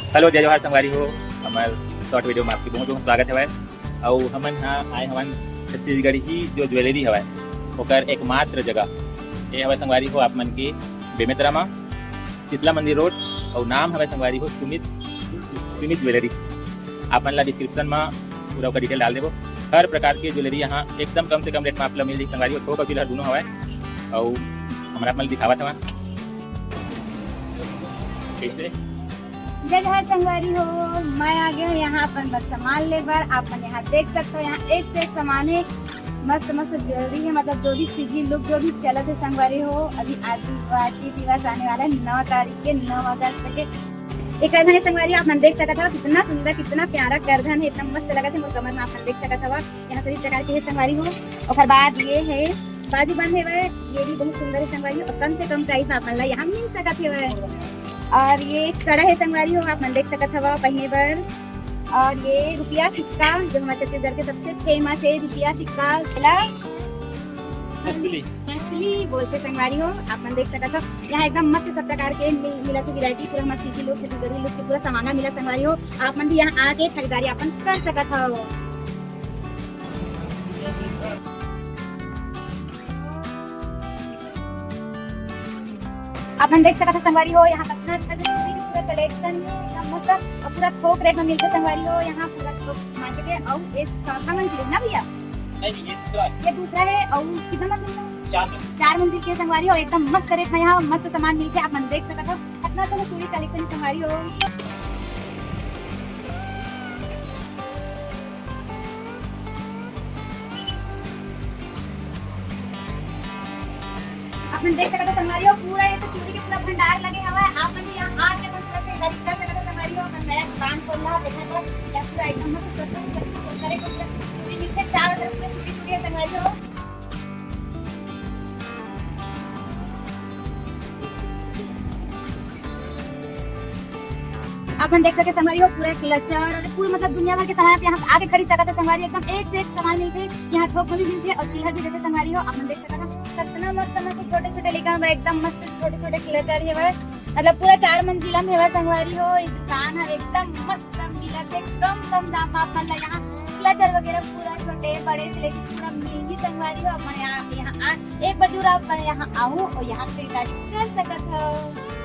Hello जय जवाहर संगवारी हो हमार शॉर्ट वीडियो में आपकी बहुत बहुत स्वागत है और हमन यहाँ आए हवन छत्तीसगढ़ ही जो ज्वेलरी हवा ओकर एकमात्र जगह ये हवा संगवारी हो आप मन के बेमेतरा में शीतला मंदिर रोड और नाम हवा संगवारी हो सुमित ज्वेलरी। आप मन ला डिस्क्रिप्शन में पूरा का डिटेल डाल देवो। हर प्रकार के ज्वेलरी यहाँ एकदम कम से कम रेट में आप मिल जाए संगवारी हो। थोक और चिल्हर दोनों हवा और हमारा मन दिखावत हवा कैसे जय जवाहर संगवारी हो। मैं आ गया हूँ यहाँ अपन बस सामान ले बर। आप यहाँ देख सकते हो, यहाँ एक से एक सामान है, मस्त मस्त ज्वेलरी है। मतलब जो भी सीजी लुक जो भी चलत है संगवारी हो। अभी आदिवासी दिवस आने वाला है 9 तारीख के 9 अगस्त के। एक करधन है संगवारी, आप मन देख सकते हो कितना सुंदर कितना प्यारा करधन है, इतना मस्त लगा था। कमर में आप मन देख सकते हो यहाँ सभी प्रकार के है संगवारी हो। और बाद ये है बाजू बंद है वह, ये भी बहुत सुंदर है संगवारी हो और कम से कम प्राइस आप मन यहाँ मिल सकत है वह। और ये कड़ा है संगवारी हो, आप मन देख सकत हवा पहने बर। और ये रुपया सिक्का जो हमारे छत्तीसगढ़ के सबसे फेमस है रुपया सिक्का असली बोलते संगवारी हो। आप मन देख सकत हो यहाँ एकदम मस्त सब प्रकार के मिला तो वैरायटी पूरा हमारे सिटी लोग छत्तीसगढ़ी लोग के पूरा सामान मिला संगवारी हो। आप मन भी यहाँ आके खरीदारी अपन कर सकत हो। आप देख सकते हैं संगवारी हो यहाँ कितना अच्छा चूड़ी की पूरा कलेक्शन है, एकदम मस्त और पूरा थोक रेट में मिलता है संगवारी हो। यहाँ पूरा थोक मार्केट है। और एक चौथा मंजिल है ना भैया? नहीं ये दूसरा है। और कितना मंजिल है? 4 मंजिल के संगवारी हो। एकदम मस्त रेट में यहाँ मस्त सामान मिलते है। आप देख सकते हो कितना अच्छा चूड़ी कलेक्शन है संगवारी हो। आप देख सकते हो संगवारी हो पूरा ये तो चूड़ी के पूरा भंडार लगे हुआ है। आप भी यहाँ आके खरीदारी कर सकते हो संगवारी हो। अपन नया दुकान खोलना है देखा तो या पूरा एकदम मस्त सस्ता चूड़ी मिलते हैं। चारों तरफ से चूड़ी है संगवारी हो। आप देख सकते संगवारी हो पूरा क्लचर और पूरा मतलब दुनिया भर के सामान आप यहाँ आके खरीद सकते हैं संगवारी। एकदम एक से एक सामान मिलते हैं यहाँ, थोक में भी मिलते हैं और चिल्हर भी देते संगवारी हो। आप देख सकते हैं कितना मस्त मस्त छोटे छोटे लेकर एकदम मस्त छोटे छोटे क्लचर है वह। मतलब पूरा 4 मंजिला में है संगवारी हो। ये दुकान है एकदम मस्त मिलत है कम दाम आप मन यहाँ क्लचर वगैरह पूरा छोटे बड़े से लेकर पूरा मिलेगी संगवारी हो। अपन यहाँ एक बार जरूर आप यहाँ आओ और यहाँ खरीदारी कर सकते हो।